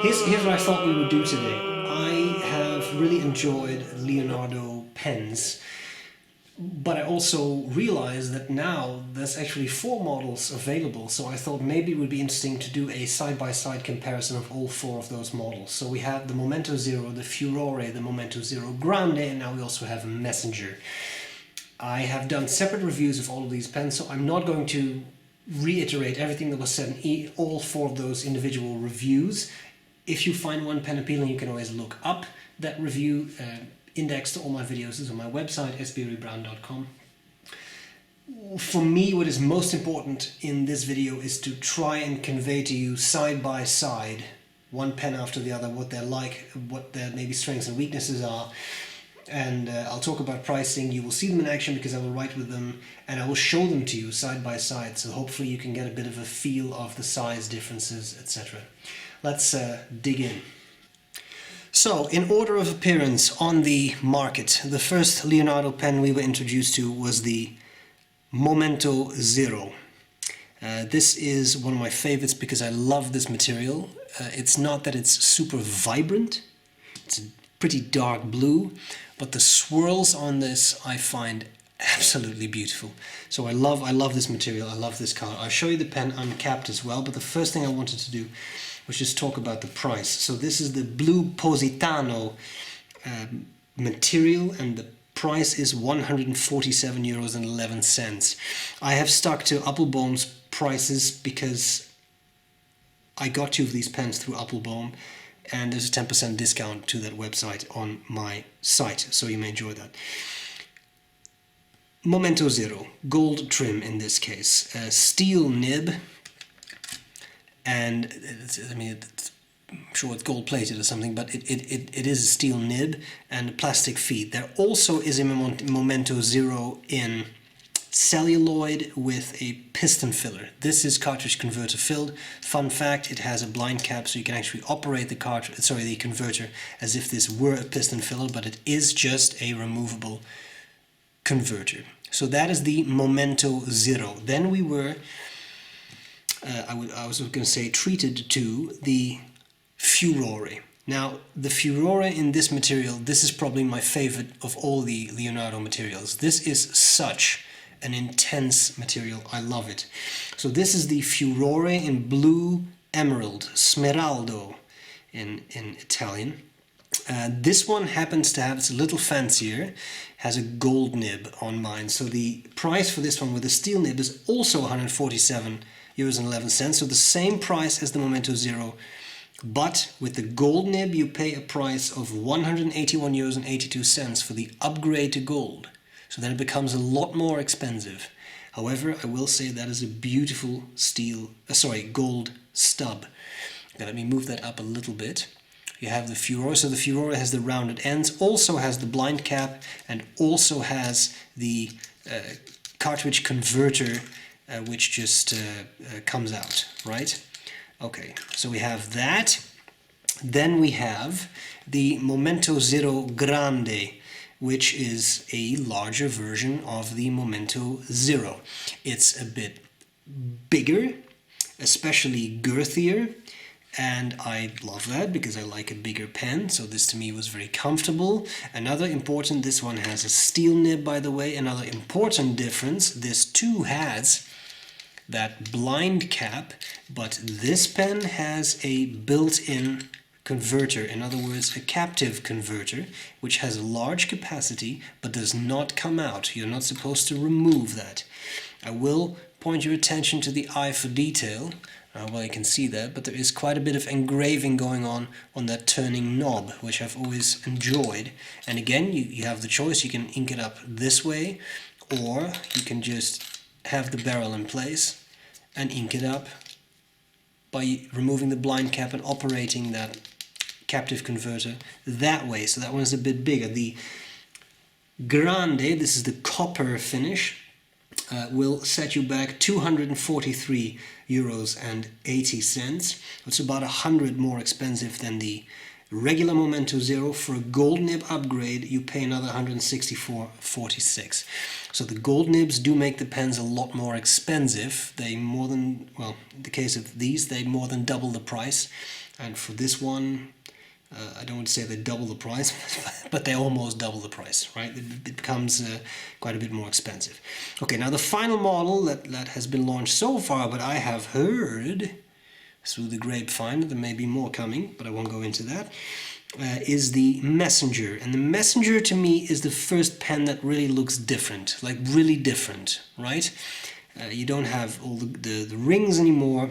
Here's what I thought we would do today. I have really enjoyed Leonardo pens, but I also realized that now there's actually 4 models available, so I thought maybe it would be interesting to do a side-by-side comparison of all 4 of those models. So we have the Momento Zero, the Furore, the Momento Zero Grande, and now we also have a Messenger. I have done separate reviews of all of these pens, so I'm not going to reiterate everything that was said in all 4 of those individual reviews. If you find one pen appealing, you can always look up that review. Index to all my videos is on my website, sbrebrown.com. For me, what is most important in this video is to try and convey to you side by side, one pen after the other, what they're like, what their maybe strengths and weaknesses are. And I'll talk about pricing. You will see them in action because I will write with them, and I will show them to you side by side, so hopefully you can get a bit of a feel of the size differences, etc. Let's dig in. So, in order of appearance on the market, the first Leonardo pen we were introduced to was the Momento Zero. This is one of my favorites because I love this material. It's not that it's super vibrant, it's a pretty dark blue, but the swirls on this I find absolutely beautiful. So I love this material, I love this color. I'll show you the pen uncapped as well, but the first thing I wanted to do was just talk about the price. So this is the blue Positano material, and the price is 147 euros and 11 cents. I have stuck to Appelboom's prices because I got 2 of these pens through Appelboom, and there's a 10% discount to that website on my site, so you may enjoy that. Momento Zero, gold trim in this case, steel nib, and I'm sure it's gold plated or something, but it is a steel nib and plastic feet. There also is a Momento Zero in celluloid with a piston filler. This is cartridge converter filled. Fun fact, it has a blind cap, so you can actually operate the converter as if this were a piston filler, but it is just a removable converter. So that is the Momento Zero. Then we were I was going to say treated to the Furore. Now, the Furore in this material, this is probably my favorite of all the Leonardo materials. This is such an intense material. I love it. So this is the Furore in blue emerald, Smeraldo in Italian. This one happens to have, it's a little fancier, has a gold nib on mine. So the price for this one with the steel nib is also 147 euros and 11 cents, so the same price as the Momento Zero, but with the gold nib you pay a price of 181 euros and 82 cents for the upgrade to gold. So then it becomes a lot more expensive. However, I will say that is a beautiful gold stub. Now let me move that up a little bit. You have the Furore, so the Furore has the rounded ends, also has the blind cap, and also has the cartridge converter, which just comes out, right? Okay, so we have that. Then we have the Momento Zero Grande, which is a larger version of the Momento Zero. It's a bit bigger, especially girthier, and I love that because I like a bigger pen, so this to me was very comfortable. Another important, this one has a steel nib, by the way. Another important difference, this too has that blind cap, but this pen has a built-in converter, in other words a captive converter, which has a large capacity but does not come out. You're not supposed to remove that. I will point your attention to the eye for detail. Well, you can see that, but there is quite a bit of engraving going on that turning knob, which I've always enjoyed. And again, you have the choice. You can ink it up this way, or you can just have the barrel in place and ink it up by removing the blind cap and operating that captive converter that way. So that one is a bit bigger. The Grande, this is the copper finish, will set you back 243 euros and 80 cents. It's about 100 more expensive than the regular Momento Zero. For a gold nib upgrade, you pay another 164.46. So the gold nibs do make the pens a lot more expensive. They more than, well, in the case of these, they more than double the price. And for this one, I don't want to say they double the price, but they almost double the price, right? It becomes quite a bit more expensive. Okay, now the final model that has been launched so far, but I have heard through the grapevine, there may be more coming, but I won't go into that, is the Messenger. And the Messenger to me is the first pen that really looks different, like really different, right? You don't have all the rings anymore.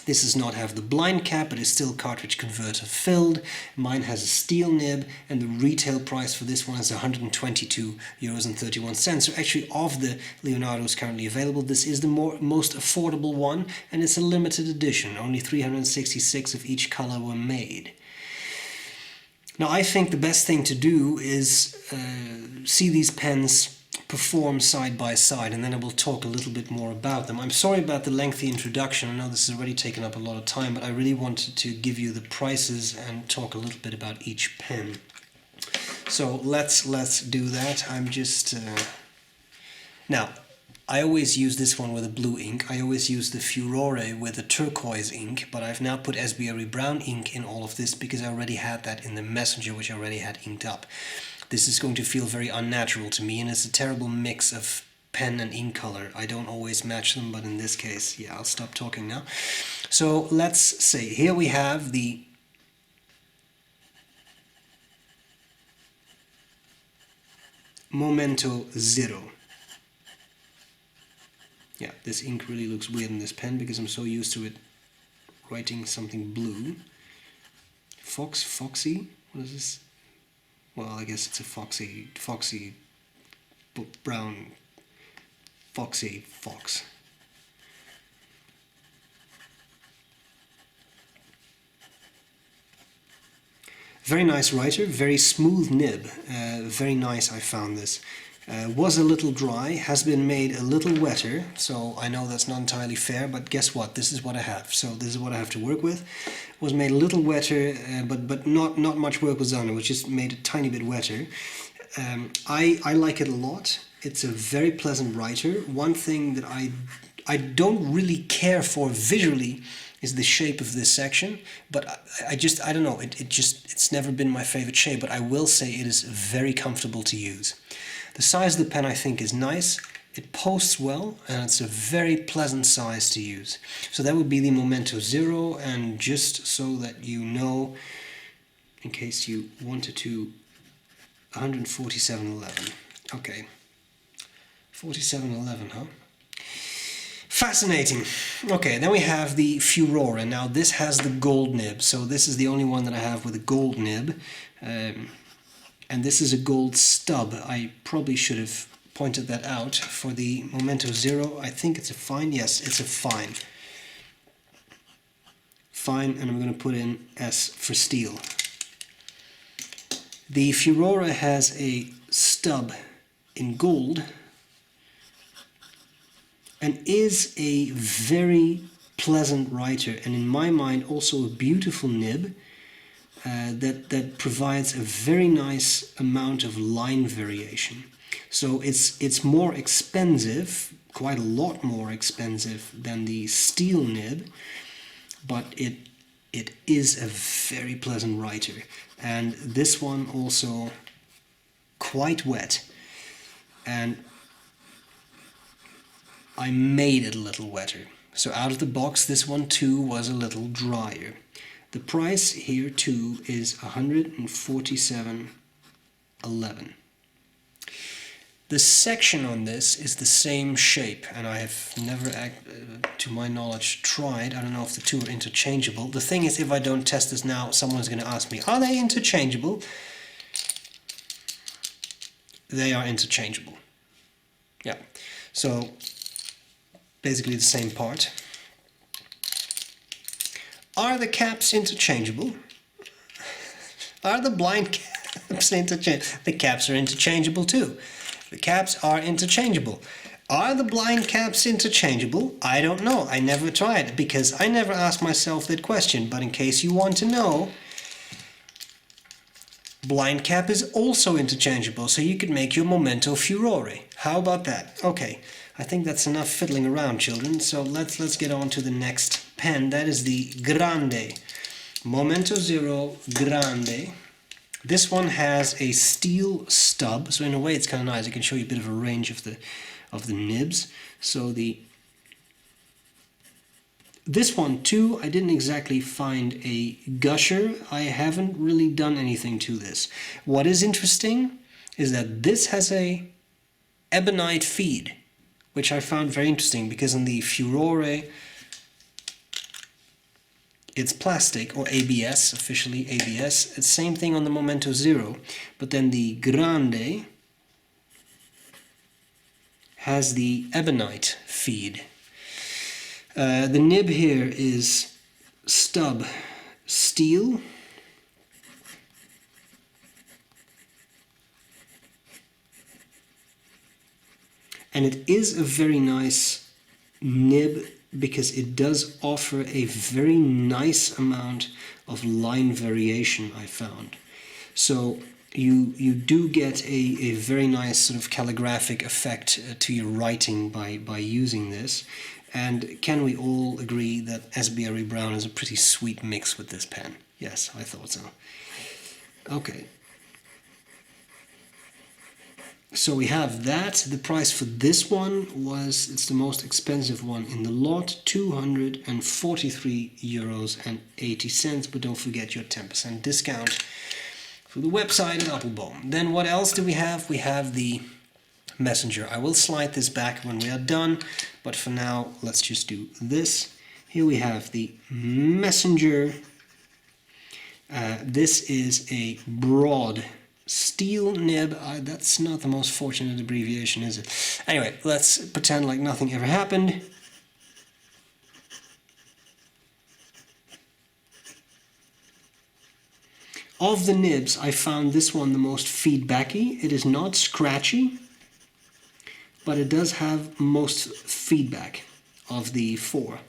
This does not have the blind cap, but is still cartridge converter filled. Mine has a steel nib, and the retail price for this one is 122 euros and 31 cents. So actually, of the Leonardos currently available, this is the most affordable one, and it's a limited edition. Only 366 of each color were made. Now, I think the best thing to do is see these pens perform side by side, and then I will talk a little bit more about them. I'm sorry about the lengthy introduction. I know this has already taken up a lot of time, but I really wanted to give you the prices and talk a little bit about each pen. So let's do that. I'm just now, I always use this one with a blue ink. I always use the Furore with a turquoise ink, but I've now put B.R.E. brown ink in all of this because I already had that in the Messenger, which I already had inked up. This is going to feel very unnatural to me, and it's a terrible mix of pen and ink color. I don't always match them, but in this case, yeah, I'll stop talking now. So let's say, here we have the Momento Zero. Yeah, this ink really looks weird in this pen because I'm so used to it writing something blue. Foxy? What is this? Well, I guess it's a foxy brown fox. Very nice writer, very smooth nib, very nice. I found this. Was a little dry, has been made a little wetter, so I know that's not entirely fair, but guess what? This is what I have, so this is what I have to work with. Was made a little wetter, but not much work was done. It was just made a tiny bit wetter. I like it a lot. It's a very pleasant writer. One thing that I don't really care for visually is the shape of this section, but I don't know, it's never been my favorite shape, but I will say it is very comfortable to use. The size of the pen I think is nice, it posts well, and it's a very pleasant size to use. So that would be the Momento Zero, and just so that you know, in case you wanted to, 147.11. Okay, 47.11, huh? Fascinating. Okay, then we have the Furore. Now this has the gold nib, so this is the only one that I have with a gold nib. And this is a gold stub. I probably should have pointed that out. For the Momento Zero, I think it's a fine. Yes, it's a fine. Fine, and I'm going to put in S for steel. The Furore has a stub in gold and is a very pleasant writer, and in my mind also a beautiful nib. That provides a very nice amount of line variation. So it's more expensive, quite a lot more expensive than the steel nib, but it is a very pleasant writer. And this one also quite wet, and I made it a little wetter. So out of the box, this one too was a little drier. The price here too is 147.11. The section on this is the same shape, and I have never, to my knowledge, tried. I don't know if the two are interchangeable. The thing is, if I don't test this now, someone's going to ask me, are they interchangeable? They are interchangeable. Yeah, so basically the same part. Are the caps interchangeable? Are the blind caps interchangeable? The caps are interchangeable too. The caps are interchangeable. Are the blind caps interchangeable? I don't know. I never tried because I never asked myself that question. But in case you want to know, blind cap is also interchangeable, so you could make your Momento Furore. How about that? Okay, I think that's enough fiddling around, children. So let's get on to the next pen. That is the Grande. Momento Zero Grande. This one has a steel stub, so in a way it's kind of nice. I can show you a bit of a range of the nibs. So this one too, I didn't exactly find a gusher. I haven't really done anything to this. What is interesting is that this has a ebonite feed, which I found very interesting because in the Furore it's plastic, or ABS, officially ABS. It's the same thing on the Momento Zero, but then the Grande has the ebonite feed. The nib here is stub steel. And it is a very nice nib because it does offer a very nice amount of line variation, I found. So you do get a very nice sort of calligraphic effect to your writing by using this. And can we all agree that S.B.R.E. Brown is a pretty sweet mix with this pen? Yes, I thought so. Okay. So we have that. The price for this one was, it's the most expensive one in the lot, €243.80, but don't forget your 10% discount for the website at Appelboom. Then what else do we have? We have the Messenger. I will slide this back when we are done, but for now let's just do this. Here we have the Messenger. This is a broad steel nib. That's not the most fortunate abbreviation, is it? Anyway, let's pretend like nothing ever happened. Of the nibs, I found this one the most feedbacky. It is not scratchy, but it does have most feedback of the four.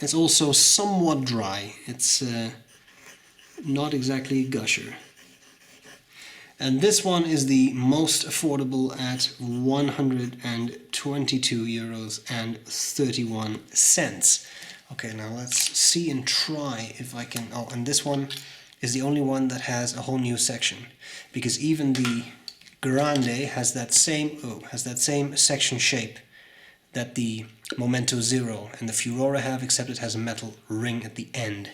It's also somewhat dry. It's not exactly a gusher. And this one is the most affordable at €122.31. Okay, now let's see and try if I can... Oh, and this one is the only one that has a whole new section, because even the Grande has that same section shape that the Momento Zero and the Furore have, except it has a metal ring at the end.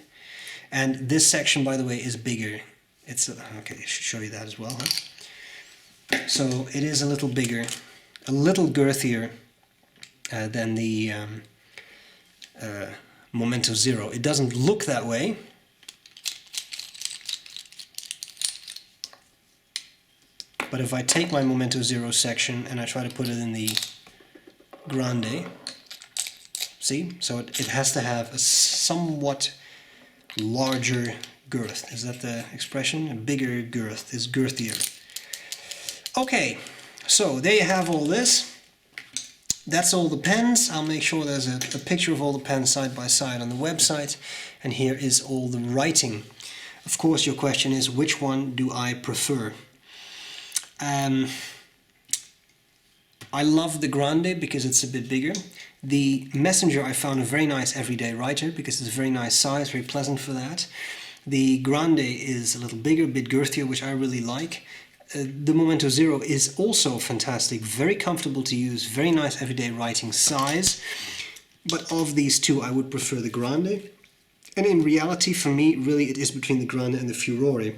And this section, by the way, is bigger. It's okay, I should show you that as well. Huh? So it is a little bigger, a little girthier than the Momento Zero. It doesn't look that way. But if I take my Momento Zero section and I try to put it in the Grande, see? So it has to have a somewhat larger girth. Is that the expression? A bigger girth is girthier. Okay, so there you have all this. That's all the pens. I'll make sure there's a picture of all the pens side by side on the website. And here is all the writing. Of course, your question is, which one do I prefer? I love the Grande because it's a bit bigger. The Messenger I found a very nice everyday writer because it's a very nice size, very pleasant for that. The Grande is a little bigger, a bit girthier, which I really like. The Momento Zero is also fantastic, very comfortable to use, very nice everyday writing size. But of these two, I would prefer the Grande. And in reality, for me, really it is between the Grande and the Furore.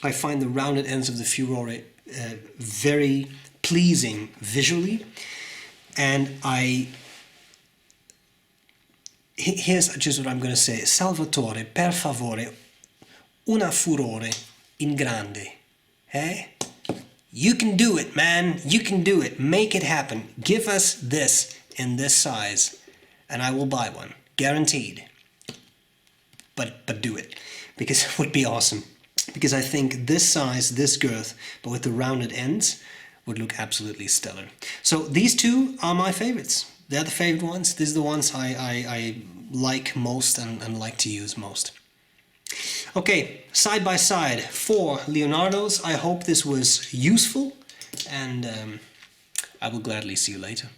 I find the rounded ends of the Furore very pleasing visually, and here's just what I'm going to say. Salvatore, per favore, una furore in grande. Eh? You can do it, man. You can do it. Make it happen. Give us this in this size, and I will buy one. Guaranteed. But do it, because it would be awesome. Because I think this size, this girth, but with the rounded ends, would look absolutely stellar. So these two are my favorites. They're the favorite ones. These are the ones I like most and like to use most. Okay, side by side, 4 Leonardos. I hope this was useful, and I will gladly see you later.